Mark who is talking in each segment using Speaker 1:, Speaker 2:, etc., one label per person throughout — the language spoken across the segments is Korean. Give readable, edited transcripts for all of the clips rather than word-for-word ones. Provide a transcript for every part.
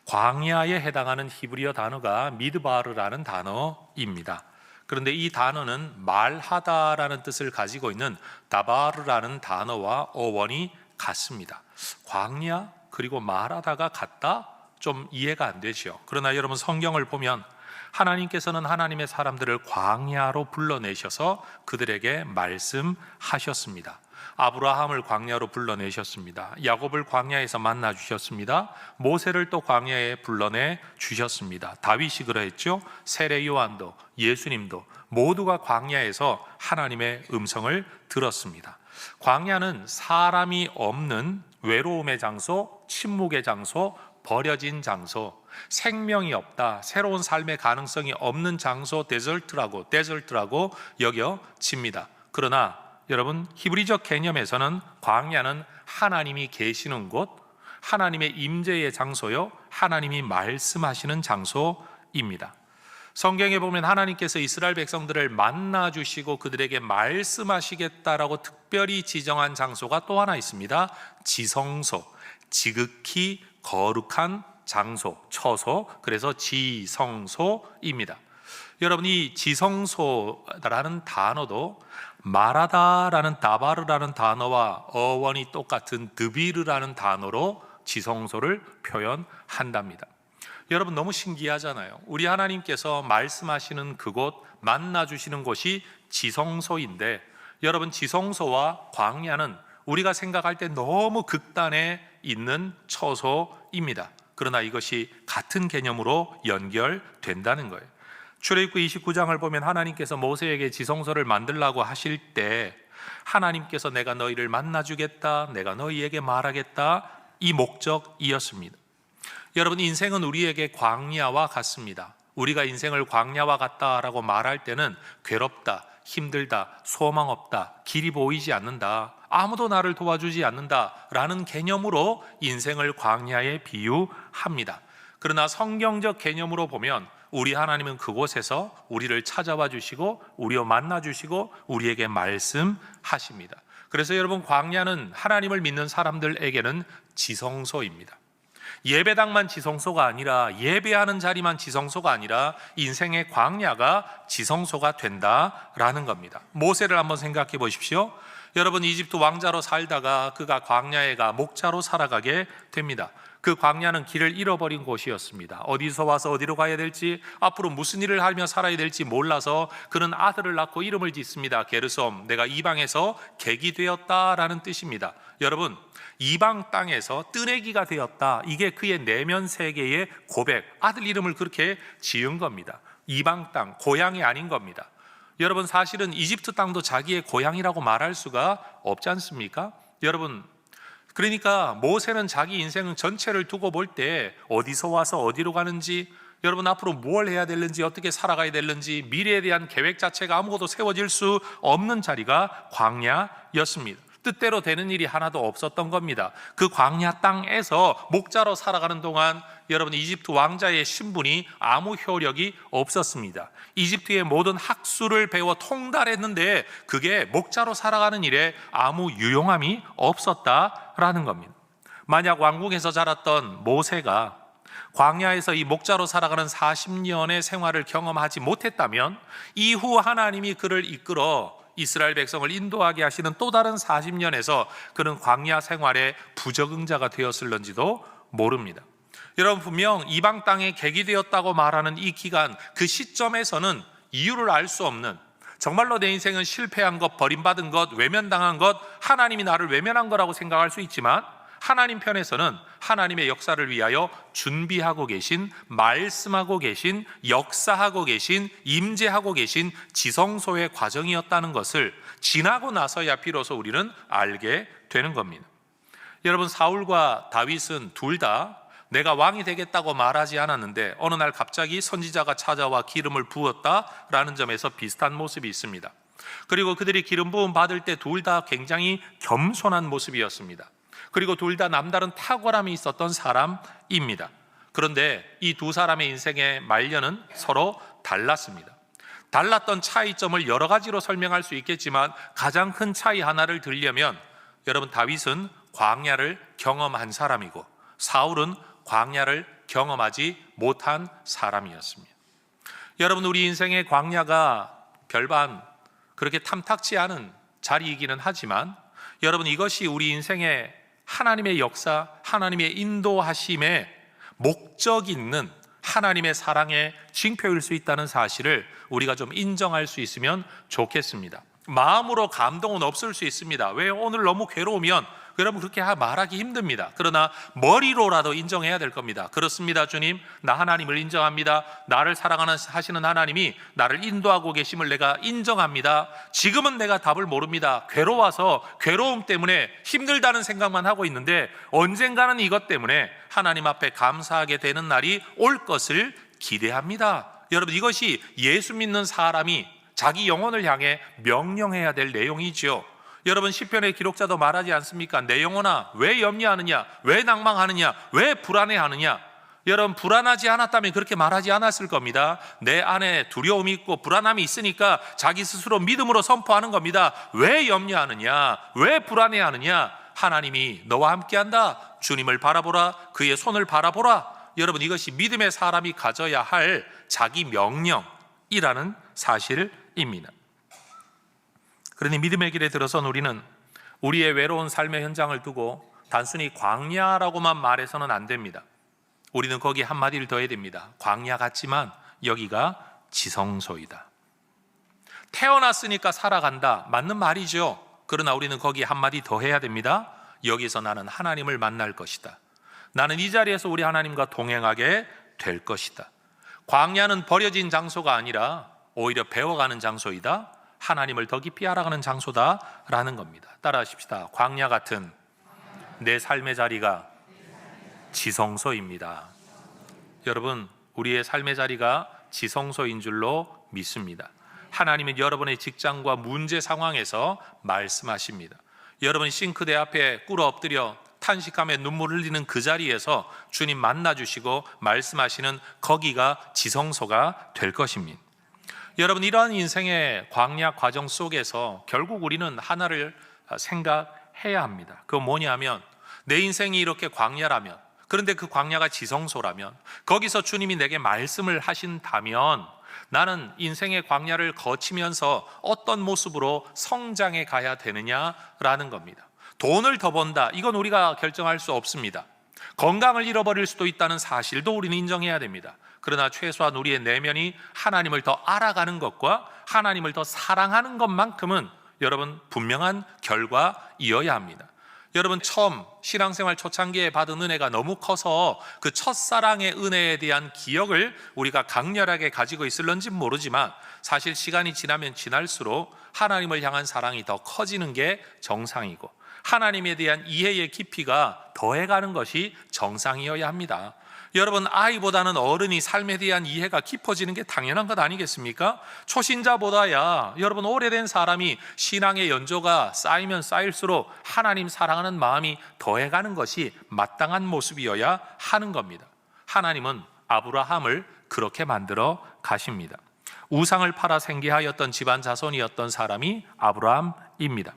Speaker 1: 광야에 해당하는 히브리어 단어가 미드바르라는 단어입니다. 그런데 이 단어는 말하다라는 뜻을 가지고 있는 다바르라는 단어와 어원이 같습니다. 광야 그리고 말하다가 같다? 좀 이해가 안 되죠. 그러나 여러분 성경을 보면 하나님께서는 하나님의 사람들을 광야로 불러내셔서 그들에게 말씀하셨습니다. 아브라함을 광야로 불러내셨습니다. 야곱을 광야에서 만나 주셨습니다. 모세를 또 광야에 불러내 주셨습니다. 다윗이 그러했죠. 세례 요한도 예수님도 모두가 광야에서 하나님의 음성을 들었습니다. 광야는 사람이 없는 외로움의 장소, 침묵의 장소, 버려진 장소, 생명이 없다, 새로운 삶의 가능성이 없는 장소, 데절트라고 여겨집니다. 그러나 여러분 히브리적 개념에서는 광야는 하나님이 계시는 곳, 하나님의 임재의 장소요, 하나님이 말씀하시는 장소입니다. 성경에 보면 하나님께서 이스라엘 백성들을 만나 주시고 그들에게 말씀하시겠다라고 특별히 지정한 장소가 또 하나 있습니다. 지성소, 지극히 거룩한 장소, 처소, 그래서 지성소입니다. 여러분 이 지성소라는 단어도 말하다라는 다바르라는 단어와 어원이 똑같은 드비르라는 단어로 지성소를 표현한답니다. 여러분 너무 신기하잖아요. 우리 하나님께서 말씀하시는 그곳, 만나주시는 곳이 지성소인데 여러분 지성소와 광야는 우리가 생각할 때 너무 극단에 있는 처소입니다. 그러나 이것이 같은 개념으로 연결된다는 거예요. 출애굽기 29장을 보면 하나님께서 모세에게 지성소를 만들라고 하실 때 하나님께서 내가 너희를 만나주겠다, 내가 너희에게 말하겠다, 이 목적이었습니다. 여러분 인생은 우리에게 광야와 같습니다. 우리가 인생을 광야와 같다라고 말할 때는 괴롭다, 힘들다, 소망 없다, 길이 보이지 않는다, 아무도 나를 도와주지 않는다라는 개념으로 인생을 광야에 비유합니다. 그러나 성경적 개념으로 보면 우리 하나님은 그곳에서 우리를 찾아와 주시고 우리와 만나 주시고 우리에게 말씀하십니다. 그래서 여러분 광야는 하나님을 믿는 사람들에게는 지성소입니다. 예배당만 지성소가 아니라 예배하는 자리만 지성소가 아니라 인생의 광야가 지성소가 된다라는 겁니다. 모세를 한번 생각해 보십시오. 여러분 이집트 왕자로 살다가 그가 광야에 가 목자로 살아가게 됩니다. 그 광야는 길을 잃어버린 곳이었습니다. 어디서 와서 어디로 가야 될지, 앞으로 무슨 일을 하며 살아야 될지 몰라서 그는 아들을 낳고 이름을 짓습니다. 게르솜, 내가 이방에서 객이 되었다라는 뜻입니다. 여러분 이방 땅에서 뜨내기가 되었다, 이게 그의 내면 세계의 고백, 아들 이름을 그렇게 지은 겁니다. 이방 땅, 고향이 아닌 겁니다. 여러분 사실은 이집트 땅도 자기의 고향이라고 말할 수가 없지 않습니까? 여러분 그러니까 모세는 자기 인생 전체를 두고 볼 때 어디서 와서 어디로 가는지, 여러분 앞으로 뭘 해야 되는지, 어떻게 살아가야 되는지 미래에 대한 계획 자체가 아무것도 세워질 수 없는 자리가 광야였습니다. 뜻대로 되는 일이 하나도 없었던 겁니다. 그 광야 땅에서 목자로 살아가는 동안 여러분 이집트 왕자의 신분이 아무 효력이 없었습니다. 이집트의 모든 학술을 배워 통달했는데 그게 목자로 살아가는 일에 아무 유용함이 없었다라는 겁니다. 만약 왕궁에서 자랐던 모세가 광야에서 이 목자로 살아가는 40년의 생활을 경험하지 못했다면 이후 하나님이 그를 이끌어 이스라엘 백성을 인도하게 하시는 또 다른 40년에서 그는 광야 생활의 부적응자가 되었을런지도 모릅니다. 여러분 분명 이방 땅에 객이 되었다고 말하는 이 기간, 그 시점에서는 이유를 알 수 없는, 정말로 내 인생은 실패한 것, 버림받은 것, 외면당한 것, 하나님이 나를 외면한 거라고 생각할 수 있지만 하나님 편에서는 하나님의 역사를 위하여 준비하고 계신, 말씀하고 계신, 역사하고 계신, 임재하고 계신 지성소의 과정이었다는 것을 지나고 나서야 비로소 우리는 알게 되는 겁니다. 여러분 사울과 다윗은 둘 다 내가 왕이 되겠다고 말하지 않았는데 어느 날 갑자기 선지자가 찾아와 기름을 부었다라는 점에서 비슷한 모습이 있습니다. 그리고 그들이 기름 부음 받을 때 둘 다 굉장히 겸손한 모습이었습니다. 그리고 둘 다 남다른 탁월함이 있었던 사람입니다. 그런데 이 두 사람의 인생의 말년은 서로 달랐습니다. 달랐던 차이점을 여러 가지로 설명할 수 있겠지만 가장 큰 차이 하나를 들려면 여러분 다윗은 광야를 경험한 사람이고 사울은 광야를 경험하지 못한 사람이었습니다. 여러분, 우리 인생의 광야가 별반 그렇게 탐탁치 않은 자리이기는 하지만 여러분, 이것이 우리 인생의 하나님의 역사, 하나님의 인도하심의 목적 있는 하나님의 사랑의 징표일 수 있다는 사실을 우리가 좀 인정할 수 있으면 좋겠습니다. 마음으로 감동은 없을 수 있습니다. 왜? 오늘 너무 괴로우면 여러분 그렇게 말하기 힘듭니다. 그러나 머리로라도 인정해야 될 겁니다. 그렇습니다, 주님. 나 하나님을 인정합니다. 나를 사랑하시는 하나님이 나를 인도하고 계심을 내가 인정합니다. 지금은 내가 답을 모릅니다. 괴로워서 괴로움 때문에 힘들다는 생각만 하고 있는데 언젠가는 이것 때문에 하나님 앞에 감사하게 되는 날이 올 것을 기대합니다. 여러분, 이것이 예수 믿는 사람이 자기 영혼을 향해 명령해야 될 내용이죠. 여러분, 시편의 기록자도 말하지 않습니까? 내 영혼아, 왜 염려하느냐? 왜 낭망하느냐? 왜 불안해하느냐? 여러분, 불안하지 않았다면 그렇게 말하지 않았을 겁니다. 내 안에 두려움이 있고 불안함이 있으니까 자기 스스로 믿음으로 선포하는 겁니다. 왜 염려하느냐? 왜 불안해하느냐? 하나님이 너와 함께한다. 주님을 바라보라. 그의 손을 바라보라. 여러분, 이것이 믿음의 사람이 가져야 할 자기 명령이라는 사실입니다. 그러니 믿음의 길에 들어선 우리는 우리의 외로운 삶의 현장을 두고 단순히 광야라고만 말해서는 안 됩니다. 우리는 거기에 한마디를 더해야 됩니다. 광야 같지만 여기가 지성소이다. 태어났으니까 살아간다. 맞는 말이죠. 그러나 우리는 거기에 한마디 더 해야 됩니다. 여기서 나는 하나님을 만날 것이다. 나는 이 자리에서 우리 하나님과 동행하게 될 것이다. 광야는 버려진 장소가 아니라 오히려 배워가는 장소이다. 하나님을 더 깊이 알아가는 장소다라는 겁니다. 따라하십시다. 광야 같은 내 삶의 자리가 지성소입니다. 여러분, 우리의 삶의 자리가 지성소인 줄로 믿습니다. 하나님은 여러분의 직장과 문제 상황에서 말씀하십니다. 여러분이 싱크대 앞에 꿇어 엎드려 탄식하며 눈물을 흘리는 그 자리에서 주님 만나주시고 말씀하시는 거기가 지성소가 될 것입니다. 여러분, 이러한 인생의 광야 과정 속에서 결국 우리는 하나를 생각해야 합니다. 그건 뭐냐면 내 인생이 이렇게 광야라면, 그런데 그 광야가 지성소라면, 거기서 주님이 내게 말씀을 하신다면 나는 인생의 광야를 거치면서 어떤 모습으로 성장해 가야 되느냐라는 겁니다. 돈을 더 번다, 이건 우리가 결정할 수 없습니다. 건강을 잃어버릴 수도 있다는 사실도 우리는 인정해야 됩니다. 그러나 최소한 우리의 내면이 하나님을 더 알아가는 것과 하나님을 더 사랑하는 것만큼은 여러분 분명한 결과이어야 합니다. 여러분, 처음 신앙생활 초창기에 받은 은혜가 너무 커서 그 첫사랑의 은혜에 대한 기억을 우리가 강렬하게 가지고 있을런지 모르지만 사실 시간이 지나면 지날수록 하나님을 향한 사랑이 더 커지는 게 정상이고 하나님에 대한 이해의 깊이가 더해가는 것이 정상이어야 합니다. 여러분, 아이보다는 어른이 삶에 대한 이해가 깊어지는 게 당연한 것 아니겠습니까? 초신자보다야 여러분 오래된 사람이 신앙의 연조가 쌓이면 쌓일수록 하나님 사랑하는 마음이 더해가는 것이 마땅한 모습이어야 하는 겁니다. 하나님은 아브라함을 그렇게 만들어 가십니다. 우상을 팔아 생계하였던 집안 자손이었던 사람이 아브라함입니다.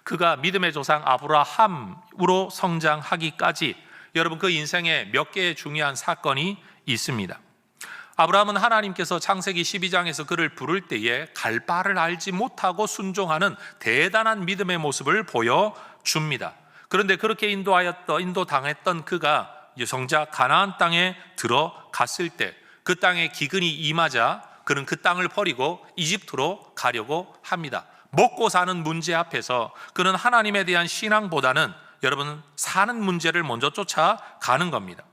Speaker 1: 그가 믿음의 조상 아브라함으로 성장하기까지 여러분 그 인생에 몇 개의 중요한 사건이 있습니다. 아브라함은 하나님께서 창세기 12장에서 그를 부를 때에 갈 바를 알지 못하고 순종하는 대단한 믿음의 모습을 보여줍니다. 그런데 그렇게 인도당했던 그가 정작 가나안 땅에 들어갔을 때 그 땅에 기근이 임하자 그는 그 땅을 버리고 이집트로 가려고 합니다. 먹고 사는 문제 앞에서 그는 하나님에 대한 신앙보다는 여러분 사는 문제를 먼저 쫓아가는 겁니다.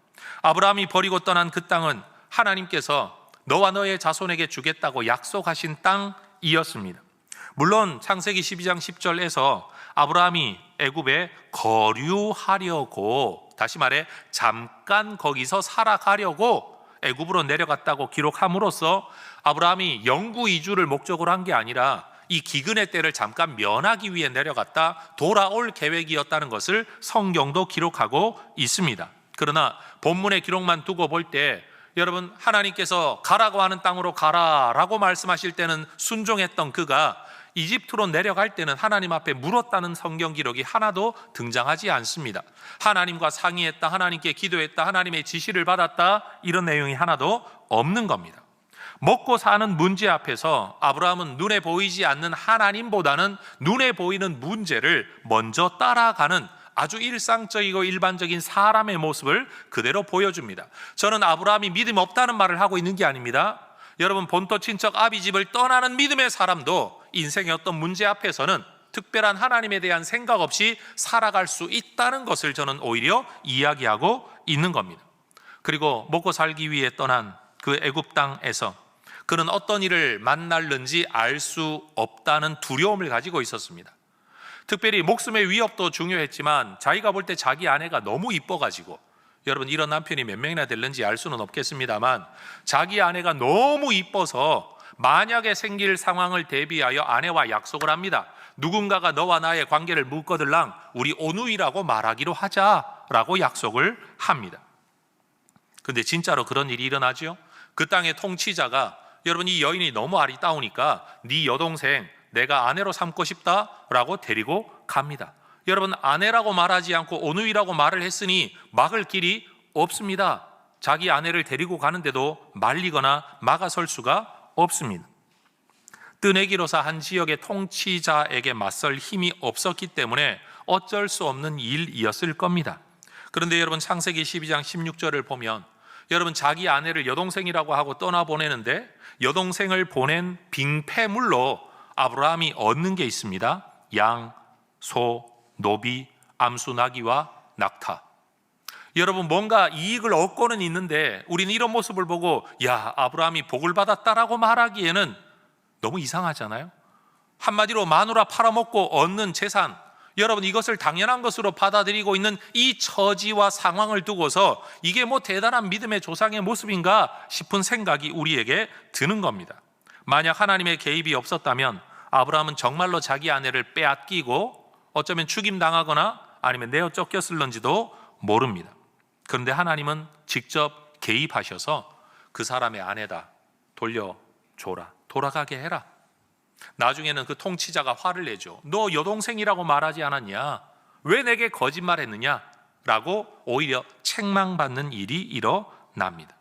Speaker 1: 아브라함이 버리고 떠난 그 땅은 하나님께서 너와 너의 자손에게 주겠다고 약속하신 땅이었습니다. 물론 창세기 12장 10절에서 아브라함이 애굽에 거류하려고, 다시 말해 잠깐 거기서 살아가려고 애굽으로 내려갔다고 기록함으로써 아브라함이 영구 이주를 목적으로 한 게 아니라 이 기근의 때를 잠깐 면하기 위해 내려갔다 돌아올 계획이었다는 것을 성경도 기록하고 있습니다. 그러나 본문의 기록만 두고 볼 때 여러분 하나님께서 가라고 하는 땅으로 가라라고 말씀하실 때는 순종했던 그가 이집트로 내려갈 때는 하나님 앞에 물었다는 성경 기록이 하나도 등장하지 않습니다. 하나님과 상의했다, 하나님께 기도했다, 하나님의 지시를 받았다, 이런 내용이 하나도 없는 겁니다. 먹고 사는 문제 앞에서 아브라함은 눈에 보이지 않는 하나님보다는 눈에 보이는 문제를 먼저 따라가는 아주 일상적이고 일반적인 사람의 모습을 그대로 보여줍니다. 저는 아브라함이 믿음 없다는 말을 하고 있는 게 아닙니다. 여러분, 본토 친척 아비집을 떠나는 믿음의 사람도 인생의 어떤 문제 앞에서는 특별한 하나님에 대한 생각 없이 살아갈 수 있다는 것을 저는 오히려 이야기하고 있는 겁니다. 그리고 먹고 살기 위해 떠난 그 애굽 땅에서 그는 어떤 일을 만날는지 알 수 없다는 두려움을 가지고 있었습니다. 특별히 목숨의 위협도 중요했지만 자기가 볼 때 자기 아내가 너무 이뻐가지고, 여러분 이런 남편이 몇 명이나 될는지 알 수는 없겠습니다만 자기 아내가 너무 이뻐서 만약에 생길 상황을 대비하여 아내와 약속을 합니다. 누군가가 너와 나의 관계를 묶어들랑 우리 오누이라고 말하기로 하자라고 약속을 합니다. 근데 진짜로 그런 일이 일어나죠. 그 땅의 통치자가, 여러분 이 여인이 너무 아리따우니까 네 여동생 내가 아내로 삼고 싶다라고 데리고 갑니다. 여러분, 아내라고 말하지 않고 오누이라고 말을 했으니 막을 길이 없습니다. 자기 아내를 데리고 가는데도 말리거나 막아설 수가 없습니다. 뜨내기로서 한 지역의 통치자에게 맞설 힘이 없었기 때문에 어쩔 수 없는 일이었을 겁니다. 그런데 여러분, 창세기 12장 16절을 보면 여러분, 자기 아내를 여동생이라고 하고 떠나보내는데 여동생을 보낸 빙패물로 아브라함이 얻는 게 있습니다. 양, 소, 노비, 암수, 나귀와 낙타. 여러분, 뭔가 이익을 얻고는 있는데 우리는 이런 모습을 보고 야, 아브라함이 복을 받았다라고 말하기에는 너무 이상하잖아요. 한마디로 마누라 팔아먹고 얻는 재산, 여러분 이것을 당연한 것으로 받아들이고 있는 이 처지와 상황을 두고서 이게 뭐 대단한 믿음의 조상의 모습인가 싶은 생각이 우리에게 드는 겁니다. 만약 하나님의 개입이 없었다면 아브라함은 정말로 자기 아내를 빼앗기고 어쩌면 죽임당하거나 아니면 내어 쫓겼을런지도 모릅니다. 그런데 하나님은 직접 개입하셔서 그 사람의 아내다, 돌려줘라, 돌아가게 해라. 나중에는 그 통치자가 화를 내죠. 너 여동생이라고 말하지 않았냐? 왜 내게 거짓말했느냐? 라고 오히려 책망받는 일이 일어납니다.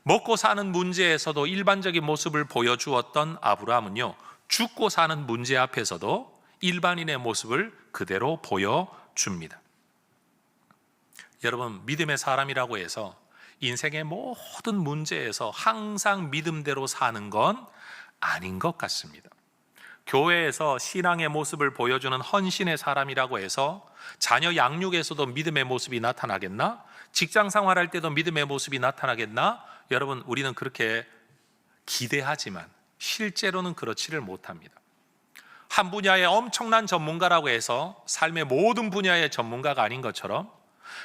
Speaker 1: 먹고 사는 문제에서도 일반적인 모습을 보여주었던 아브라함은요, 죽고 사는 문제 앞에서도 일반인의 모습을 그대로 보여줍니다. 여러분, 믿음의 사람이라고 해서 인생의 모든 문제에서 항상 믿음대로 사는 건 아닌 것 같습니다. 교회에서 신앙의 모습을 보여주는 헌신의 사람이라고 해서 자녀 양육에서도 믿음의 모습이 나타나겠나? 직장 생활할 때도 믿음의 모습이 나타나겠나? 여러분, 우리는 그렇게 기대하지만 실제로는 그렇지를 못합니다. 한 분야의 엄청난 전문가라고 해서 삶의 모든 분야의 전문가가 아닌 것처럼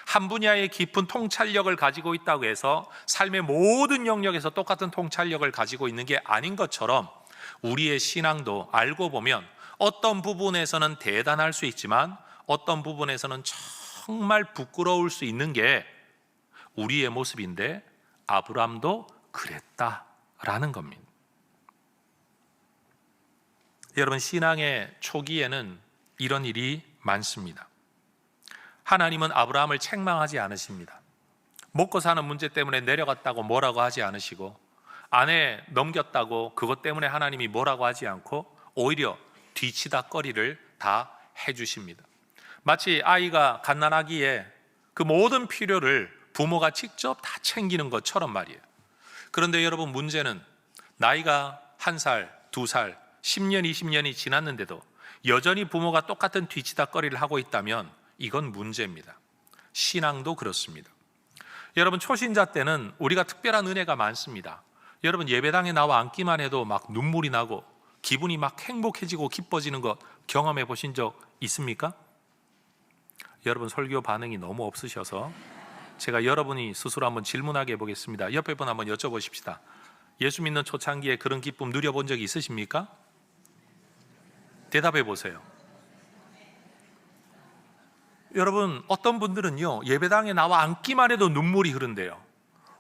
Speaker 1: 한 분야의 깊은 통찰력을 가지고 있다고 해서 삶의 모든 영역에서 똑같은 통찰력을 가지고 있는 게 아닌 것처럼 우리의 신앙도 알고 보면 어떤 부분에서는 대단할 수 있지만 어떤 부분에서는 정말 부끄러울 수 있는 게 우리의 모습인데 아브라함도 그랬다라는 겁니다. 여러분, 신앙의 초기에는 이런 일이 많습니다. 하나님은 아브라함을 책망하지 않으십니다. 먹고 사는 문제 때문에 내려갔다고 뭐라고 하지 않으시고 아내 넘겼다고 그것 때문에 하나님이 뭐라고 하지 않고 오히려 뒤치다꺼리를 다 해주십니다. 마치 아이가 갓난아기에 그 모든 필요를 부모가 직접 다 챙기는 것처럼 말이에요. 그런데 여러분, 문제는 나이가 1살, 2살, 10년, 20년이 지났는데도 여전히 부모가 똑같은 뒤치다꺼리를 하고 있다면 이건 문제입니다. 신앙도 그렇습니다. 여러분, 초신자 때는 우리가 특별한 은혜가 많습니다. 여러분, 예배당에 나와 앉기만 해도 막 눈물이 나고 기분이 막 행복해지고 기뻐지는 것 경험해 보신 적 있습니까? 여러분, 설교 반응이 너무 없으셔서 제가 여러분이 스스로 한번 질문하게 해보겠습니다. 옆에 분 한번 여쭤보십시다. 예수 믿는 초창기에 그런 기쁨 누려본 적이 있으십니까? 대답해 보세요. 여러분, 어떤 분들은요, 예배당에 나와 앉기만 해도 눈물이 흐른대요.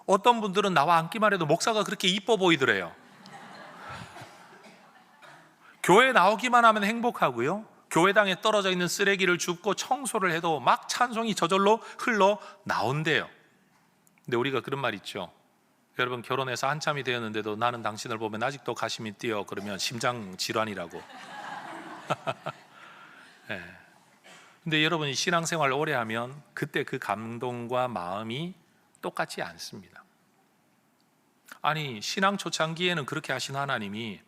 Speaker 1: 어떤 분들은 나와 앉기만 해도 목사가 그렇게 이뻐 보이더래요. 교회 나오기만 하면 행복하고요, 교회당에 떨어져 있는 쓰레기를 줍고 청소를 해도 막 찬송이 저절로 흘러 나온대요. 근데 우리가 그런 말 있죠. 여러분, 결혼해서 한참이 되었는데도 나는 당신을 보면 아직도 가슴이 뛰어, 그러면 심장 질환이라고. 네. 근데 여러분이 신앙생활 오래 하면 그때 그 감동과 마음이 똑같지 않습니다. 아니, 신앙 초창기에는 그렇게 하신 하나님이,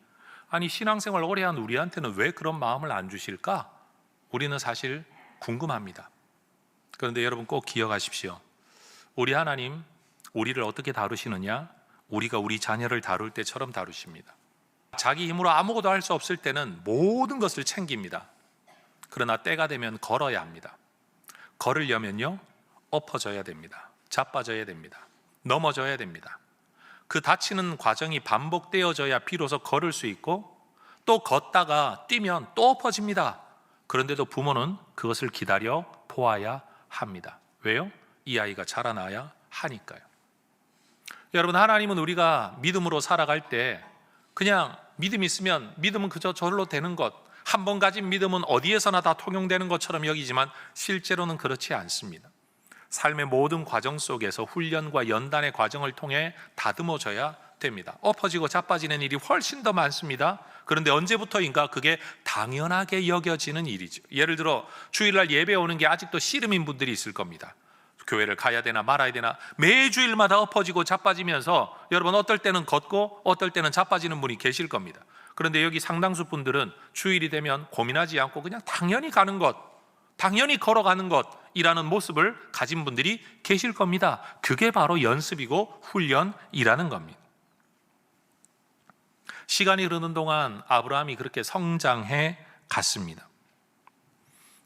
Speaker 1: 아니, 신앙생활 오래 한 우리한테는 왜 그런 마음을 안 주실까? 우리는 사실 궁금합니다. 그런데 여러분 꼭 기억하십시오. 우리 하나님, 우리를 어떻게 다루시느냐? 우리가 우리 자녀를 다룰 때처럼 다루십니다. 자기 힘으로 아무것도 할 수 없을 때는 모든 것을 챙깁니다. 그러나 때가 되면 걸어야 합니다. 걸으려면요, 엎어져야 됩니다. 자빠져야 됩니다. 넘어져야 됩니다. 그 다치는 과정이 반복되어져야 비로소 걸을 수 있고, 또 걷다가 뛰면 또 엎어집니다. 그런데도 부모는 그것을 기다려 보아야 합니다. 왜요? 이 아이가 자라나야 하니까요. 여러분, 하나님은 우리가 믿음으로 살아갈 때 그냥 믿음 있으면 믿음은 그저 저절로 되는 것, 한 번 가진 믿음은 어디에서나 다 통용되는 것처럼 여기지만 실제로는 그렇지 않습니다. 삶의 모든 과정 속에서 훈련과 연단의 과정을 통해 다듬어져야 됩니다. 엎어지고 자빠지는 일이 훨씬 더 많습니다. 그런데 언제부터인가 그게 당연하게 여겨지는 일이죠. 예를 들어 주일날 예배 오는 게 아직도 씨름인 분들이 있을 겁니다. 교회를 가야 되나 말아야 되나 매주일마다 엎어지고 자빠지면서, 여러분, 어떨 때는 걷고 어떨 때는 자빠지는 분이 계실 겁니다. 그런데 여기 상당수 분들은 주일이 되면 고민하지 않고 그냥 당연히 가는 것, 당연히 걸어가는 것이라는 모습을 가진 분들이 계실 겁니다. 그게 바로 연습이고 훈련이라는 겁니다. 시간이 흐르는 동안 아브라함이 그렇게 성장해 갔습니다.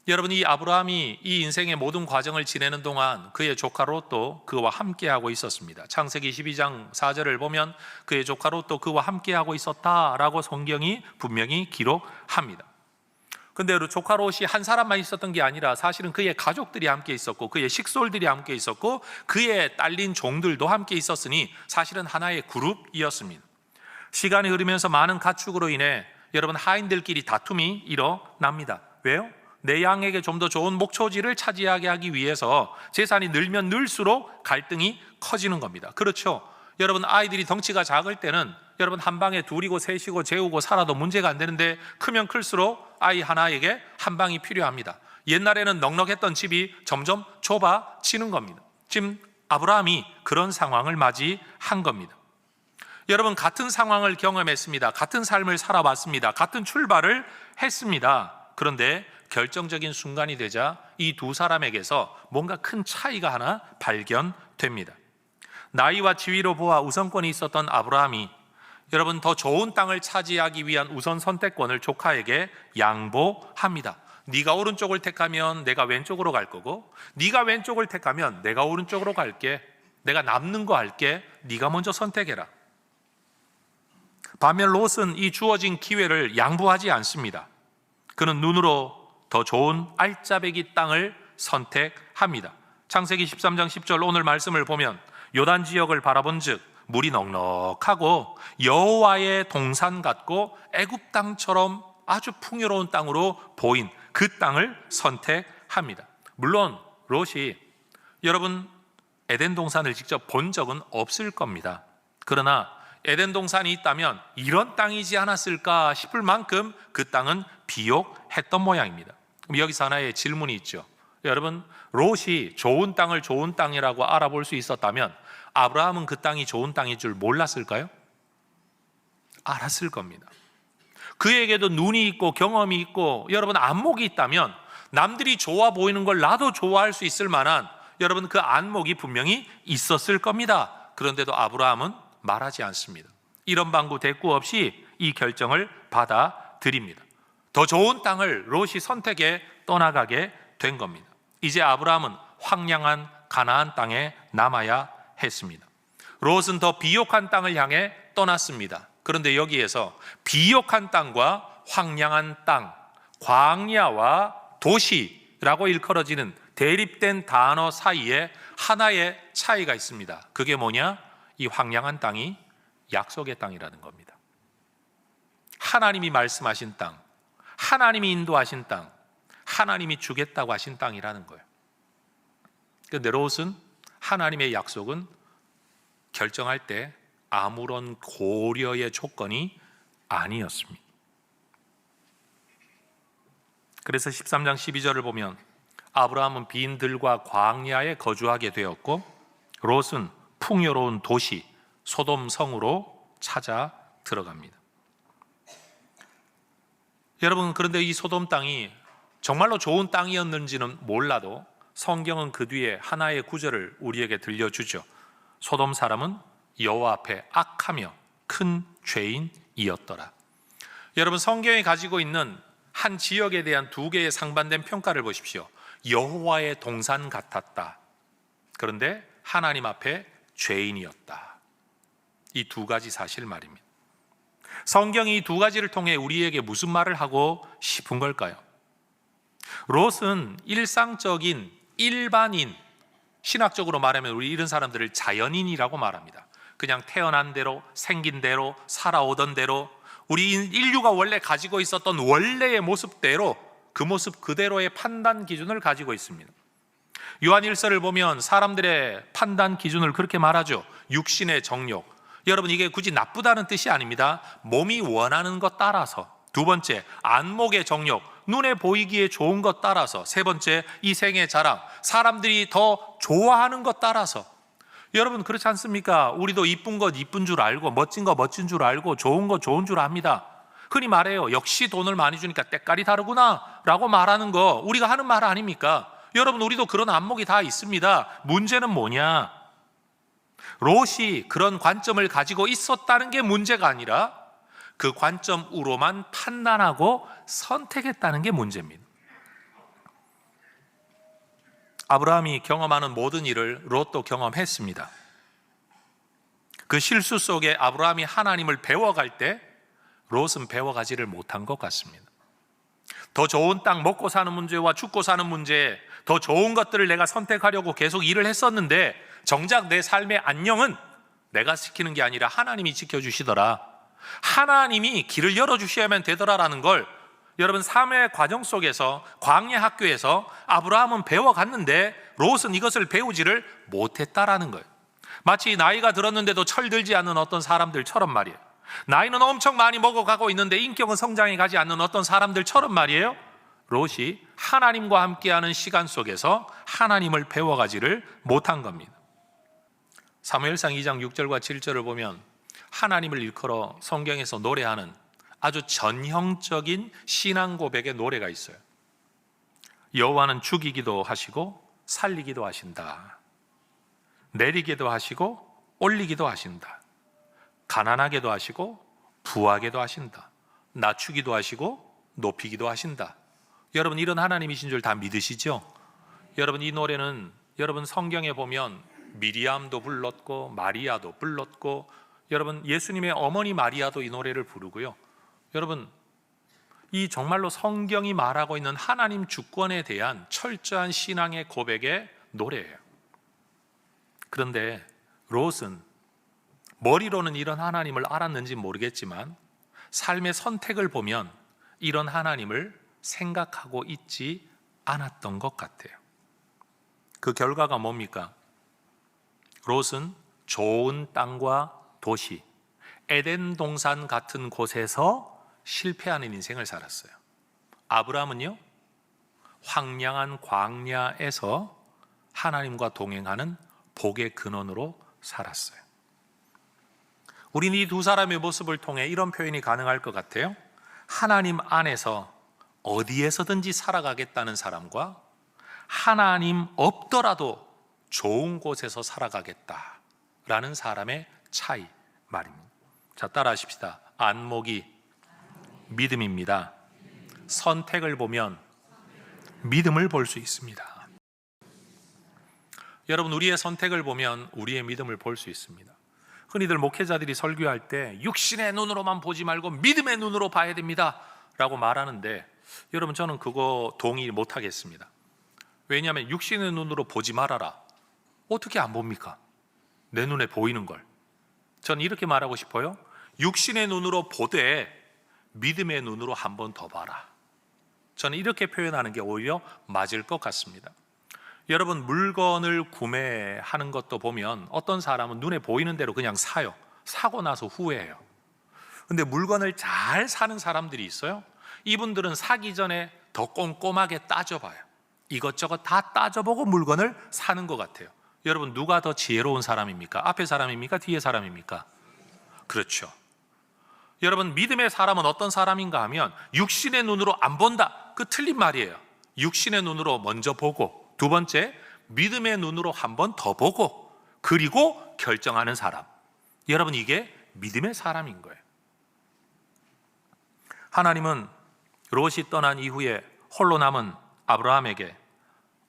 Speaker 1: 여러분, 이 아브라함이 이 인생의 모든 과정을 지내는 동안 그의 조카 롯도 그와 함께하고 있었습니다. 창세기 12장 4절을 보면 그의 조카 롯도 그와 함께하고 있었다라고 성경이 분명히 기록합니다. 근데 조카 롯이 한 사람만 있었던 게 아니라 사실은 그의 가족들이 함께 있었고 그의 식솔들이 함께 있었고 그의 딸린 종들도 함께 있었으니 사실은 하나의 그룹이었습니다. 시간이 흐르면서 많은 가축으로 인해 여러분, 하인들끼리 다툼이 일어납니다. 왜요? 내 양에게 좀 더 좋은 목초지를 차지하게 하기 위해서 재산이 늘면 늘수록 갈등이 커지는 겁니다. 그렇죠? 여러분, 아이들이 덩치가 작을 때는 여러분 한 방에 둘이고 셋이고 재우고 살아도 문제가 안 되는데, 크면 클수록 아이 하나에게 한 방이 필요합니다. 옛날에는 넉넉했던 집이 점점 좁아지는 겁니다. 지금 아브라함이 그런 상황을 맞이한 겁니다. 여러분, 같은 상황을 경험했습니다. 같은 삶을 살아봤습니다. 같은 출발을 했습니다. 그런데 결정적인 순간이 되자 이 두 사람에게서 뭔가 큰 차이가 하나 발견됩니다. 나이와 지위로 보아 우선권이 있었던 아브라함이 여러분 더 좋은 땅을 차지하기 위한 우선 선택권을 조카에게 양보합니다. 네가 오른쪽을 택하면 내가 왼쪽으로 갈 거고, 네가 왼쪽을 택하면 내가 오른쪽으로 갈게. 내가 남는 거 할게. 네가 먼저 선택해라. 반면 롯은 이 주어진 기회를 양보하지 않습니다. 그는 눈으로 더 좋은 알짜배기 땅을 선택합니다. 창세기 13장 10절 오늘 말씀을 보면 요단 지역을 바라본 즉 물이 넉넉하고 여호와의 동산 같고 애굽 땅처럼 아주 풍요로운 땅으로 보인 그 땅을 선택합니다. 물론 롯이 여러분 에덴 동산을 직접 본 적은 없을 겁니다. 그러나 에덴 동산이 있다면 이런 땅이지 않았을까 싶을 만큼 그 땅은 비옥했던 모양입니다. 그럼 여기서 하나의 질문이 있죠. 여러분, 롯이 좋은 땅을 좋은 땅이라고 알아볼 수 있었다면 아브라함은 그 땅이 좋은 땅인 줄 몰랐을까요? 알았을 겁니다. 그에게도 눈이 있고 경험이 있고 여러분 안목이 있다면 남들이 좋아 보이는 걸 나도 좋아할 수 있을 만한 여러분 그 안목이 분명히 있었을 겁니다. 그런데도 아브라함은 말하지 않습니다. 이런 방구 대꾸 없이 이 결정을 받아들입니다. 더 좋은 땅을 롯이 선택해 떠나가게 된 겁니다. 이제 아브라함은 황량한 가나안 땅에 남아야 했습니다. 롯은 더 비옥한 땅을 향해 떠났습니다. 그런데 여기에서 비옥한 땅과 황량한 땅, 광야와 도시라고 일컬어지는 대립된 단어 사이에 하나의 차이가 있습니다. 그게 뭐냐? 이 황량한 땅이 약속의 땅이라는 겁니다. 하나님이 말씀하신 땅, 하나님이 인도하신 땅, 하나님이 주겠다고 하신 땅이라는 거예요. 그런데 롯은 하나님의 약속은 결정할 때 아무런 고려의 조건이 아니었습니다. 그래서 13장 12절을 보면 아브라함은 빈들과 광야에 거주하게 되었고 롯은 풍요로운 도시 소돔 성으로 찾아 들어갑니다. 여러분, 그런데 이 소돔 땅이 정말로 좋은 땅이었는지는 몰라도 성경은 그 뒤에 하나의 구절을 우리에게 들려주죠. 소돔 사람은 여호와 앞에 악하며 큰 죄인이었더라. 여러분, 성경이 가지고 있는 한 지역에 대한 두 개의 상반된 평가를 보십시오. 여호와의 동산 같았다. 그런데 하나님 앞에 죄인이었다. 이 두 가지 사실 말입니다. 성경이 이 두 가지를 통해 우리에게 무슨 말을 하고 싶은 걸까요? 롯은 일상적인 일반인, 신학적으로 말하면 우리 이런 사람들을 자연인이라고 말합니다. 그냥 태어난 대로, 생긴 대로, 살아오던 대로, 우리 인류가 원래 가지고 있었던 원래의 모습대로, 그 모습 그대로의 판단 기준을 가지고 있습니다. 요한 1서를 보면 사람들의 판단 기준을 그렇게 말하죠. 육신의 정욕. 여러분, 이게 굳이 나쁘다는 뜻이 아닙니다. 몸이 원하는 것 따라서. 두 번째, 안목의 정욕, 눈에 보이기에 좋은 것 따라서. 세 번째, 이생의 자랑, 사람들이 더 좋아하는 것 따라서. 여러분, 그렇지 않습니까? 우리도 이쁜 것 이쁜 줄 알고, 멋진 거 멋진 줄 알고, 좋은 거 좋은 줄 압니다. 흔히 말해요. 역시 돈을 많이 주니까 때깔이 다르구나 라고 말하는 거 우리가 하는 말 아닙니까? 여러분, 우리도 그런 안목이 다 있습니다. 문제는 뭐냐? 롯이 그런 관점을 가지고 있었다는 게 문제가 아니라 그 관점으로만 판단하고 선택했다는 게 문제입니다. 아브라함이 경험하는 모든 일을 롯도 경험했습니다. 그 실수 속에 아브라함이 하나님을 배워갈 때 롯은 배워가지를 못한 것 같습니다. 더 좋은 땅 먹고 사는 문제와 죽고 사는 문제, 더 좋은 것들을 내가 선택하려고 계속 일을 했었는데 정작 내 삶의 안녕은 내가 지키는 게 아니라 하나님이 지켜주시더라. 하나님이 길을 열어주셔야만 되더라라는 걸 여러분, 삶의 과정 속에서 광야 학교에서 아브라함은 배워갔는데 롯은 이것을 배우지를 못했다라는 거예요. 마치 나이가 들었는데도 철들지 않는 어떤 사람들처럼 말이에요. 나이는 엄청 많이 먹어가고 있는데 인격은 성장해 가지 않는 어떤 사람들처럼 말이에요. 롯이 하나님과 함께하는 시간 속에서 하나님을 배워가지를 못한 겁니다. 사무엘상 2장 6절과 7절을 보면 하나님을 일컬어 성경에서 노래하는 아주 전형적인 신앙 고백의 노래가 있어요. 여호와는 죽이기도 하시고 살리기도 하신다. 내리기도 하시고 올리기도 하신다. 가난하게도 하시고 부하게도 하신다. 낮추기도 하시고 높이기도 하신다. 여러분, 이런 하나님이신 줄 다 믿으시죠? 여러분, 이 노래는 여러분 성경에 보면 미리암도 불렀고 마리아도 불렀고 여러분 예수님의 어머니 마리아도 이 노래를 부르고요. 여러분, 이 정말로 성경이 말하고 있는 하나님 주권에 대한 철저한 신앙의 고백의 노래예요. 그런데 롯은 머리로는 이런 하나님을 알았는지 모르겠지만 삶의 선택을 보면 이런 하나님을 생각하고 있지 않았던 것 같아요. 그 결과가 뭡니까? 롯은 좋은 땅과 도시, 에덴 동산 같은 곳에서 실패하는 인생을 살았어요. 아브라함은요, 황량한 광야에서 하나님과 동행하는 복의 근원으로 살았어요. 우리는 이 두 사람의 모습을 통해 이런 표현이 가능할 것 같아요. 하나님 안에서 어디에서든지 살아가겠다는 사람과 하나님 없더라도 좋은 곳에서 살아가겠다라는 사람의 차이 말입니다. 자, 따라하십시다. 안목이 믿음입니다. 선택을 보면 믿음을 볼 수 있습니다. 여러분, 우리의 선택을 보면 우리의 믿음을 볼 수 있습니다. 흔히들 목회자들이 설교할 때 육신의 눈으로만 보지 말고 믿음의 눈으로 봐야 됩니다 라고 말하는데 여러분, 저는 그거 동의 못하겠습니다. 왜냐하면 육신의 눈으로 보지 말아라. 어떻게 안 봅니까? 내 눈에 보이는 걸. 저는 이렇게 말하고 싶어요. 육신의 눈으로 보되 믿음의 눈으로 한 번 더 봐라. 저는 이렇게 표현하는 게 오히려 맞을 것 같습니다. 여러분, 물건을 구매하는 것도 보면 어떤 사람은 눈에 보이는 대로 그냥 사요. 사고 나서 후회해요. 근데 물건을 잘 사는 사람들이 있어요. 이분들은 사기 전에 더 꼼꼼하게 따져봐요. 이것저것 다 따져보고 물건을 사는 것 같아요. 여러분, 누가 더 지혜로운 사람입니까? 앞에 사람입니까? 뒤에 사람입니까? 그렇죠. 여러분, 믿음의 사람은 어떤 사람인가 하면 육신의 눈으로 안 본다. 그 틀린 말이에요. 육신의 눈으로 먼저 보고, 두 번째 믿음의 눈으로 한 번 더 보고, 그리고 결정하는 사람. 여러분, 이게 믿음의 사람인 거예요. 하나님은 롯이 떠난 이후에 홀로 남은 아브라함에게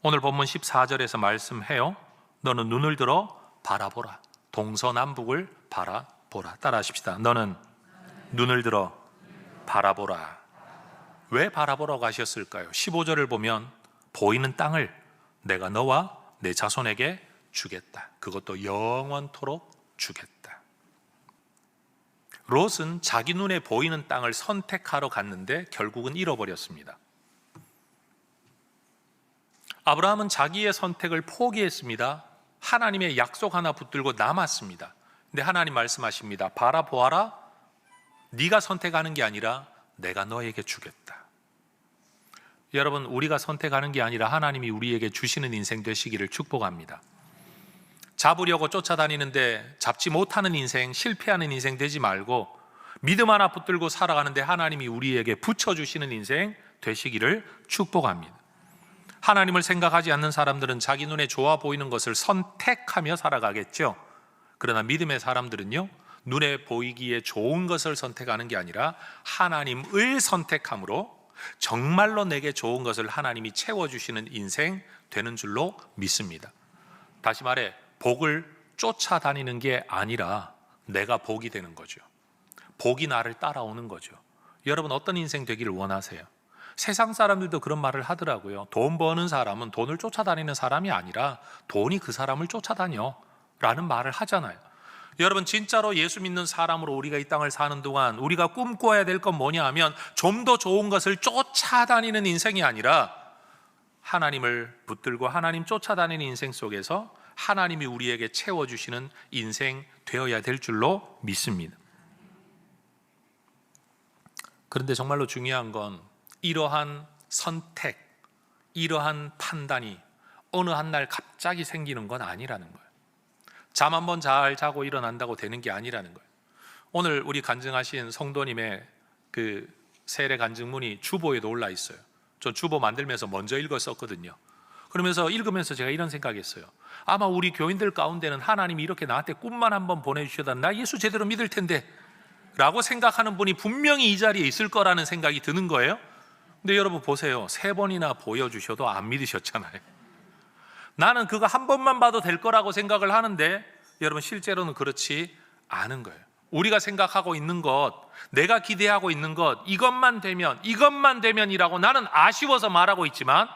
Speaker 1: 오늘 본문 14절에서 말씀해요. 너는 눈을 들어 바라보라. 동서남북을 바라보라. 따라 하십시다. 너는 눈을 들어 바라보라. 왜 바라보라고 하셨을까요? 15절을 보면 보이는 땅을 내가 너와 내 자손에게 주겠다. 그것도 영원토록 주겠다. 롯은 자기 눈에 보이는 땅을 선택하러 갔는데 결국은 잃어버렸습니다. 아브라함은 자기의 선택을 포기했습니다. 하나님의 약속 하나 붙들고 남았습니다. 근데 하나님 말씀하십니다. 바라보아라. 네가 선택하는 게 아니라 내가 너에게 주겠다. 여러분, 우리가 선택하는 게 아니라 하나님이 우리에게 주시는 인생 되시기를 축복합니다. 잡으려고 쫓아다니는데 잡지 못하는 인생, 실패하는 인생 되지 말고 믿음 하나 붙들고 살아가는데 하나님이 우리에게 붙여주시는 인생 되시기를 축복합니다. 하나님을 생각하지 않는 사람들은 자기 눈에 좋아 보이는 것을 선택하며 살아가겠죠. 그러나 믿음의 사람들은요, 눈에 보이기에 좋은 것을 선택하는 게 아니라 하나님을 선택함으로 정말로 내게 좋은 것을 하나님이 채워주시는 인생 되는 줄로 믿습니다. 다시 말해, 복을 쫓아다니는 게 아니라 내가 복이 되는 거죠. 복이 나를 따라오는 거죠. 여러분, 어떤 인생 되기를 원하세요? 세상 사람들도 그런 말을 하더라고요. 돈 버는 사람은 돈을 쫓아다니는 사람이 아니라 돈이 그 사람을 쫓아다녀 라는 말을 하잖아요. 여러분, 진짜로 예수 믿는 사람으로 우리가 이 땅을 사는 동안 우리가 꿈꿔야 될 건 뭐냐 하면 좀 더 좋은 것을 쫓아다니는 인생이 아니라 하나님을 붙들고 하나님 쫓아다니는 인생 속에서 하나님이 우리에게 채워주시는 인생 되어야 될 줄로 믿습니다. 그런데 정말로 중요한 건 이러한 선택, 이러한 판단이 어느 한 날 갑자기 생기는 건 아니라는 거예요. 잠 한번 잘 자고 일어난다고 되는 게 아니라는 거예요. 오늘 우리 간증하신 성도님의 그 세례 간증문이 주보에도 올라 있어요. 전 주보 만들면서 먼저 읽었었거든요. 그러면서 읽으면서 제가 이런 생각했어요. 아마 우리 교인들 가운데는 하나님이 이렇게 나한테 꿈만 한번 보내주셔다 나 예수 제대로 믿을 텐데 라고 생각하는 분이 분명히 이 자리에 있을 거라는 생각이 드는 거예요. 근데 여러분 보세요. 3번이나 보여주셔도 안 믿으셨잖아요. 나는 그거 한 번만 봐도 될 거라고 생각을 하는데 여러분, 실제로는 그렇지 않은 거예요. 우리가 생각하고 있는 것, 내가 기대하고 있는 것, 이것만 되면이라고 나는 아쉬워서 말하고 있지만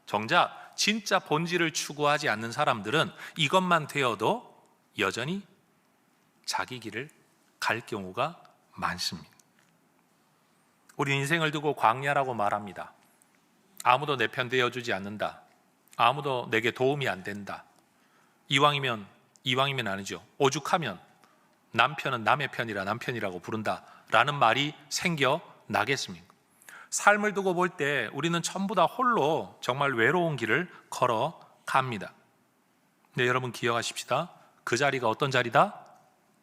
Speaker 1: 정작 진짜 본질을 추구하지 않는 사람들은 이것만 되어도 여전히 자기 길을 갈 경우가 많습니다. 우리 인생을 두고 광야라고 말합니다. 아무도 내 편 되어주지 않는다. 아무도 내게 도움이 안 된다. 이왕이면 아니죠. 오죽하면 남편은 남의 편이라 남편이라고 부른다 라는 말이 생겨나겠습니까? 삶을 두고 볼 때 우리는 전부 다 홀로 정말 외로운 길을 걸어갑니다. 네, 여러분 기억하십시다. 그 자리가 어떤 자리다?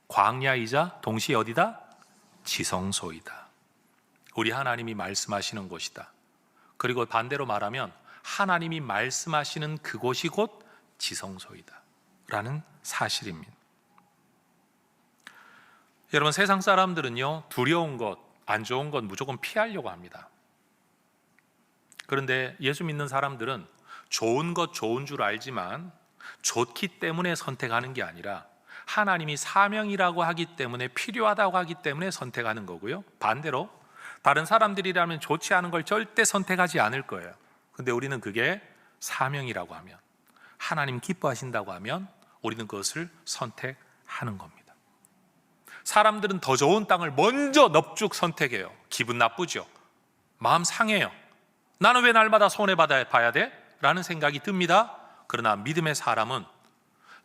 Speaker 1: 광야이자 동시에 어디다? 지성소이다. 우리 하나님이 말씀하시는 곳이다. 그리고 반대로 말하면 하나님이 말씀하시는 그곳이 곧 지성소이다 라는 사실입니다. 여러분, 세상 사람들은요, 두려운 것, 안 좋은 것 무조건 피하려고 합니다. 그런데 예수 믿는 사람들은 좋은 것 좋은 줄 알지만 좋기 때문에 선택하는 게 아니라 하나님이 사명이라고 하기 때문에, 필요하다고 하기 때문에 선택하는 거고요. 반대로 다른 사람들이라면 좋지 않은 걸 절대 선택하지 않을 거예요. 근데 우리는 그게 사명이라고 하면, 하나님 기뻐하신다고 하면 우리는 그것을 선택하는 겁니다. 사람들은 더 좋은 땅을 먼저 넙죽 선택해요. 기분 나쁘죠. 마음 상해요. 나는 왜 날마다 손해봐야 돼? 라는 생각이 듭니다. 그러나 믿음의 사람은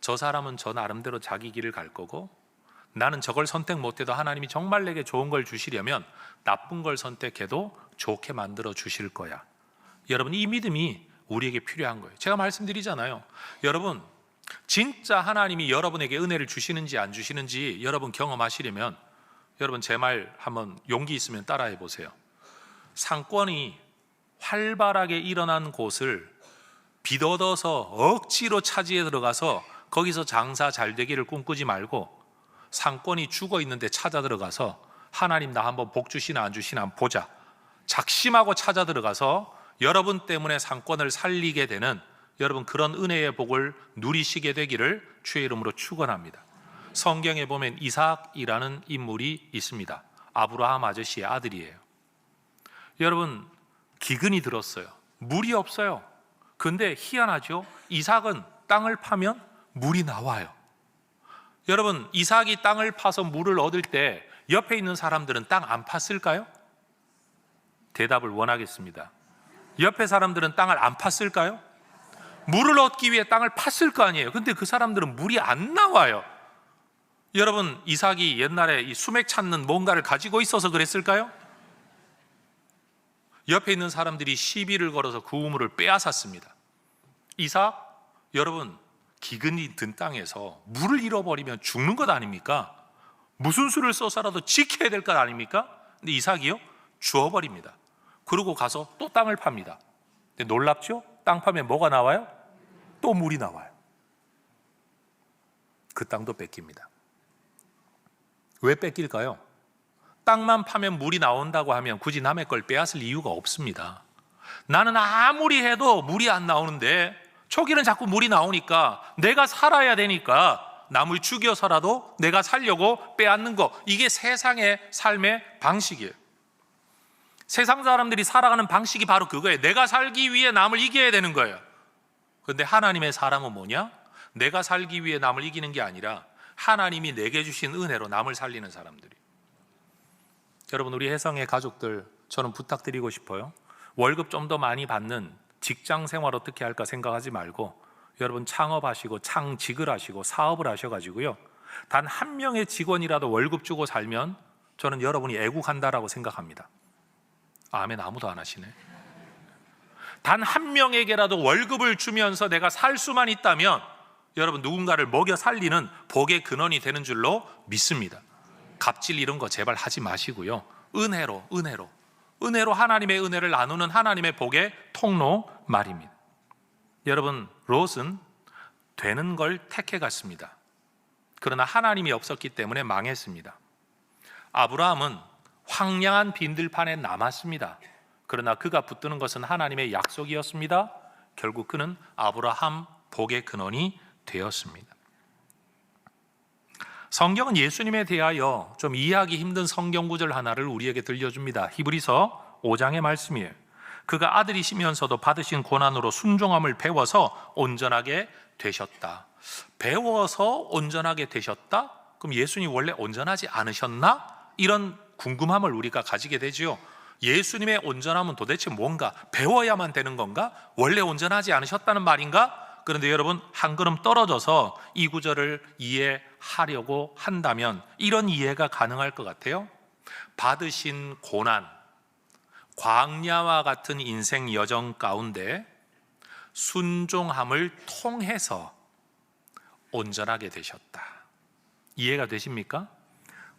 Speaker 1: 저 사람은 저 나름대로 자기 길을 갈 거고, 나는 저걸 선택 못해도 하나님이 정말 내게 좋은 걸 주시려면 나쁜 걸 선택해도 좋게 만들어 주실 거야. 여러분, 이 믿음이 우리에게 필요한 거예요. 제가 말씀드리잖아요. 여러분, 진짜 하나님이 여러분에게 은혜를 주시는지 안 주시는지 여러분 경험하시려면 여러분 제 말 한번 용기 있으면 따라해 보세요. 상권이 활발하게 일어난 곳을 빚어서 억지로 차지해 들어가서 거기서 장사 잘 되기를 꿈꾸지 말고, 상권이 죽어 있는데 찾아 들어가서 하나님 나 한번 복 주시나 안 주시나 한번 보자, 작심하고 찾아 들어가서 여러분 때문에 상권을 살리게 되는 여러분 그런 은혜의 복을 누리시게 되기를 주의 이름으로 축원합니다. 성경에 보면 이삭이라는 인물이 있습니다. 아브라함 아저씨의 아들이에요. 여러분, 기근이 들었어요. 물이 없어요. 근데 희한하죠? 이삭은 땅을 파면 물이 나와요. 여러분, 이삭이 땅을 파서 물을 얻을 때 옆에 있는 사람들은 땅 안 팠을까요? 대답을 원하겠습니다. 옆에 사람들은 땅을 안 팠을까요? 물을 얻기 위해 땅을 팠을 거 아니에요. 근데 그 사람들은 물이 안 나와요. 여러분, 이삭이 옛날에 이 수맥 찾는 뭔가를 가지고 있어서 그랬을까요? 옆에 있는 사람들이 시비를 걸어서 그 우물을 빼앗았습니다. 이삭, 여러분, 기근이 든 땅에서 물을 잃어버리면 죽는 것 아닙니까? 무슨 수를 써서라도 지켜야 될 것 아닙니까? 근데 이삭이요, 주워버립니다. 그러고 가서 또 땅을 팝니다. 근데 놀랍죠? 땅 파면 뭐가 나와요? 또 물이 나와요. 그 땅도 뺏깁니다. 왜 뺏길까요? 땅만 파면 물이 나온다고 하면 굳이 남의 걸 빼앗을 이유가 없습니다. 나는 아무리 해도 물이 안 나오는데 저기는 자꾸 물이 나오니까 내가 살아야 되니까 남을 죽여서라도 내가 살려고 빼앗는 거, 이게 세상의 삶의 방식이에요. 세상 사람들이 살아가는 방식이 바로 그거예요. 내가 살기 위해 남을 이겨야 되는 거예요. 그런데 하나님의 사람은 뭐냐? 내가 살기 위해 남을 이기는 게 아니라 하나님이 내게 주신 은혜로 남을 살리는 사람들이. 여러분, 우리 혜성의 가족들, 저는 부탁드리고 싶어요. 월급 좀 더 많이 받는 직장 생활 어떻게 할까 생각하지 말고 여러분 창업하시고 창직을 하시고 사업을 하셔가지고요, 단 한 명의 직원이라도 월급 주고 살면 저는 여러분이 애국한다라고 생각합니다. 아멘, 아무도 안 하시네. 단 한 명에게라도 월급을 주면서 내가 살 수만 있다면 여러분 누군가를 먹여 살리는 복의 근원이 되는 줄로 믿습니다. 갑질 이런 거 제발 하지 마시고요, 은혜로 하나님의 은혜를 나누는 하나님의 복의 통로 말입니다. 여러분, 롯은 되는 걸 택해갔습니다. 그러나 하나님이 없었기 때문에 망했습니다. 아브라함은 황량한 빈들판에 남았습니다. 그러나 그가 붙드는 것은 하나님의 약속이었습니다. 결국 그는 아브라함 복의 근원이 되었습니다. 성경은 예수님에 대하여 좀 이해하기 힘든 성경 구절 하나를 우리에게 들려줍니다. 히브리서 5장의 말씀이에요. 그가 아들이시면서도 받으신 고난으로 순종함을 배워서 온전하게 되셨다. 배워서 온전하게 되셨다? 그럼 예수님이 원래 온전하지 않으셨나? 이런 궁금함을 우리가 가지게 되죠. 예수님의 온전함은 도대체 뭔가? 배워야만 되는 건가? 원래 온전하지 않으셨다는 말인가? 그런데 여러분, 한 걸음 떨어져서 이 구절을 이해하려고 한다면 이런 이해가 가능할 것 같아요. 받으신 고난, 광야와 같은 인생 여정 가운데 순종함을 통해서 온전하게 되셨다. 이해가 되십니까?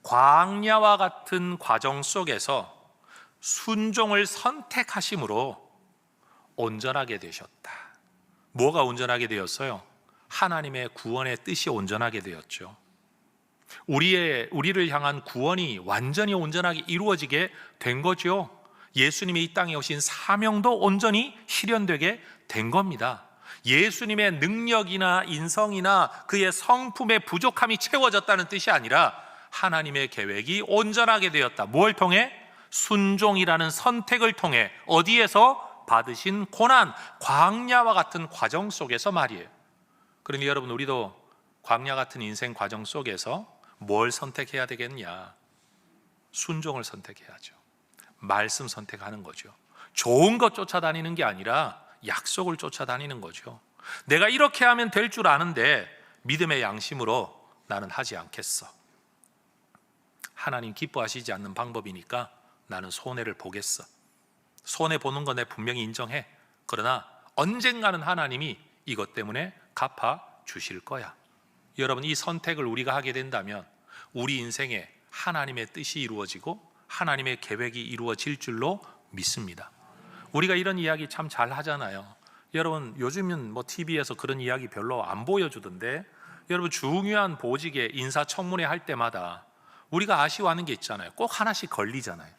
Speaker 1: 광야와 같은 과정 속에서 순종을 선택하심으로 온전하게 되셨다. 뭐가 온전하게 되었어요? 하나님의 구원의 뜻이 온전하게 되었죠. 우리를 향한 구원이 완전히 온전하게 이루어지게 된 거죠. 예수님이 이 땅에 오신 사명도 온전히 실현되게 된 겁니다. 예수님의 능력이나 인성이나 그의 성품의 부족함이 채워졌다는 뜻이 아니라 하나님의 계획이 온전하게 되었다. 뭘 통해? 순종이라는 선택을 통해. 어디에서? 받으신 고난, 광야와 같은 과정 속에서 말이에요. 그러니 여러분, 우리도 광야 같은 인생 과정 속에서 뭘 선택해야 되겠냐? 순종을 선택해야죠. 말씀 선택하는 거죠. 좋은 것 쫓아다니는 게 아니라 약속을 쫓아다니는 거죠. 내가 이렇게 하면 될 줄 아는데 믿음의 양심으로 나는 하지 않겠어. 하나님 기뻐하시지 않는 방법이니까 나는 손해를 보겠어. 손해 보는 거 내 분명히 인정해. 그러나 언젠가는 하나님이 이것 때문에 갚아 주실 거야. 여러분, 이 선택을 우리가 하게 된다면 우리 인생에 하나님의 뜻이 이루어지고 하나님의 계획이 이루어질 줄로 믿습니다. 우리가 이런 이야기 참 잘 하잖아요. 여러분, 요즘은 TV에서 그런 이야기 별로 안 보여주던데, 여러분, 중요한 보직에 인사청문회 할 때마다 우리가 아쉬워하는 게 있잖아요. 꼭 하나씩 걸리잖아요.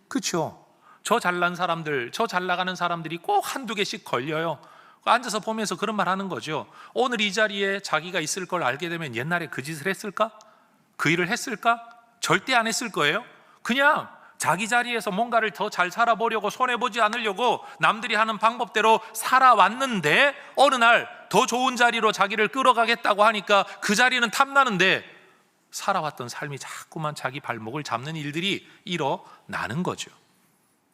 Speaker 1: 그렇죠? 저 잘난 사람들, 저 잘 나가는 사람들이 꼭 한두 개씩 걸려요. 앉아서 보면서 그런 말 하는 거죠. 오늘 이 자리에 자기가 있을 걸 알게 되면 옛날에 그 짓을 했을까? 그 일을 했을까? 절대 안 했을 거예요. 그냥 자기 자리에서 뭔가를 더 잘 살아보려고, 손해보지 않으려고 남들이 하는 방법대로 살아왔는데 어느 날 더 좋은 자리로 자기를 끌어가겠다고 하니까 그 자리는 탐나는데 살아왔던 삶이 자꾸만 자기 발목을 잡는 일들이 일어나는 거죠.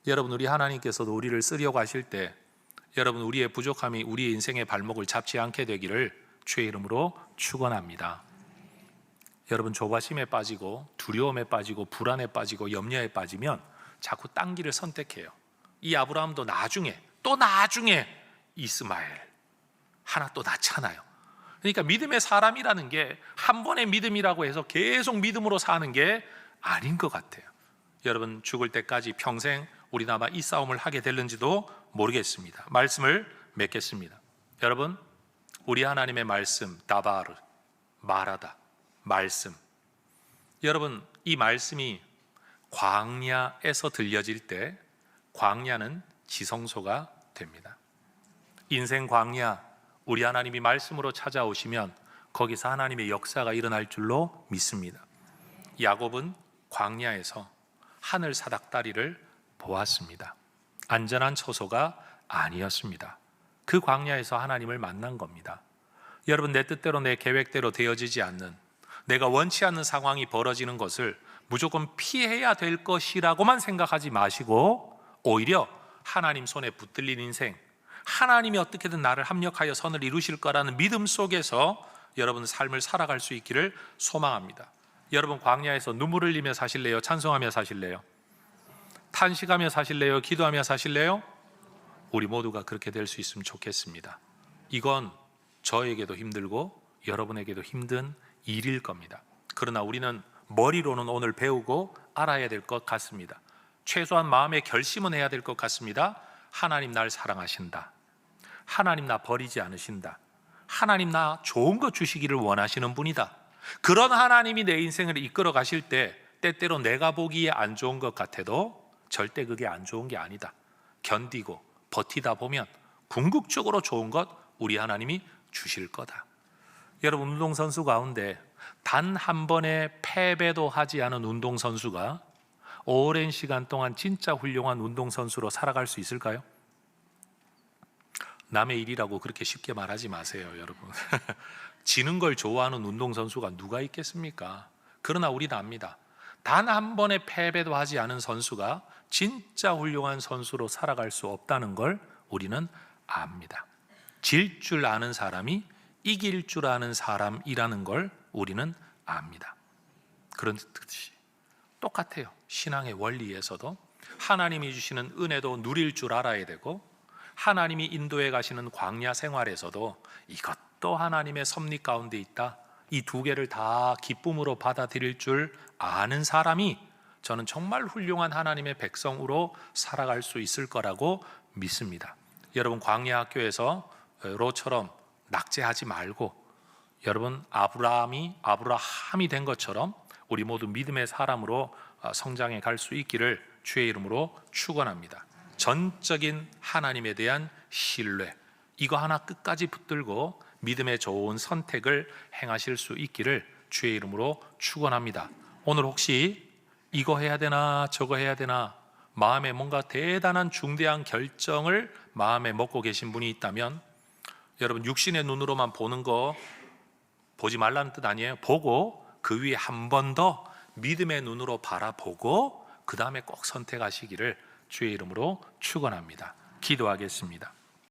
Speaker 1: 여러분, 우리 하나님께서도 우리를 쓰려고 하실 때 여러분, 우리의 부족함이 우리의 인생의 발목을 잡지 않게 되기를 주의 이름으로 축원합니다. 여러분, 조바심에 빠지고 두려움에 빠지고 불안에 빠지고 염려에 빠지면 자꾸 딴 길을 선택해요. 이 아브라함도 나중에 이스마엘 하나 또 낳잖아요. 그러니까 믿음의 사람이라는 게 한 번의 믿음이라고 해서 계속 믿음으로 사는 게 아닌 것 같아요. 여러분, 죽을 때까지 평생 우리 아마 이 싸움을 하게 될는지도 모르겠습니다. 말씀을 맺겠습니다. 여러분, 우리 하나님의 말씀, 다바르, 말하다, 말씀. 여러분, 이 말씀이 광야에서 들려질 때 광야는 지성소가 됩니다. 인생 광야, 우리 하나님이 말씀으로 찾아오시면 거기서 하나님의 역사가 일어날 줄로 믿습니다. 야곱은 광야에서 하늘 사닥다리를 보았습니다. 안전한 처소가 아니었습니다. 그 광야에서 하나님을 만난 겁니다. 여러분, 내 뜻대로 내 계획대로 되어지지 않는, 내가 원치 않는 상황이 벌어지는 것을 무조건 피해야 될 것이라고만 생각하지 마시고 오히려 하나님 손에 붙들린 인생, 하나님이 어떻게든 나를 합력하여 선을 이루실 거라는 믿음 속에서 여러분 삶을 살아갈 수 있기를 소망합니다. 여러분, 광야에서 눈물 흘리며 사실래요? 찬송하며 사실래요? 탄식하며 사실래요? 기도하며 사실래요? 우리 모두가 그렇게 될 수 있으면 좋겠습니다. 이건 저에게도 힘들고 여러분에게도 힘든 일일 겁니다. 그러나 우리는 머리로는 오늘 배우고 알아야 될 것 같습니다. 최소한 마음의 결심은 해야 될 것 같습니다. 하나님 날 사랑하신다. 하나님 나 버리지 않으신다. 하나님 나 좋은 것 주시기를 원하시는 분이다. 그런 하나님이 내 인생을 이끌어 가실 때 때때로 내가 보기에 안 좋은 것 같아도 절대 그게 안 좋은 게 아니다. 견디고 버티다 보면 궁극적으로 좋은 것 우리 하나님이 주실 거다. 여러분, 운동선수 가운데 단 한 번의 패배도 하지 않은 운동선수가 오랜 시간 동안 진짜 훌륭한 운동선수로 살아갈 수 있을까요? 남의 일이라고 그렇게 쉽게 말하지 마세요, 여러분. 지는 걸 좋아하는 운동선수가 누가 있겠습니까? 그러나 우리는 압니다. 단 한 번의 패배도 하지 않은 선수가 진짜 훌륭한 선수로 살아갈 수 없다는 걸 우리는 압니다. 질 줄 아는 사람이 이길 줄 아는 사람이라는 걸 우리는 압니다. 그런 뜻이 똑같아요. 신앙의 원리에서도 하나님이 주시는 은혜도 누릴 줄 알아야 되고, 하나님이 인도해 가시는 광야 생활에서도 이것도 하나님의 섭리 가운데 있다, 이 두 개를 다 기쁨으로 받아들일 줄 아는 사람이 저는 정말 훌륭한 하나님의 백성으로 살아갈 수 있을 거라고 믿습니다. 여러분, 광야 학교에서 로처럼 낙제하지 말고 여러분, 아브라함이 된 것처럼 우리 모두 믿음의 사람으로 성장해 갈 수 있기를 주의 이름으로 축원합니다. 전적인 하나님에 대한 신뢰, 이거 하나 끝까지 붙들고 믿음의 좋은 선택을 행하실 수 있기를 주의 이름으로 축원합니다. 오늘 혹시 이거 해야 되나 저거 해야 되나 마음에 뭔가 대단한 중대한 결정을 마음에 먹고 계신 분이 있다면, 여러분, 육신의 눈으로만 보는 거 보지 말라는 뜻 아니에요. 보고 그 위에 한 번 더 믿음의 눈으로 바라보고 그 다음에 꼭 선택하시기를 주의 이름으로 축원합니다. 기도하겠습니다.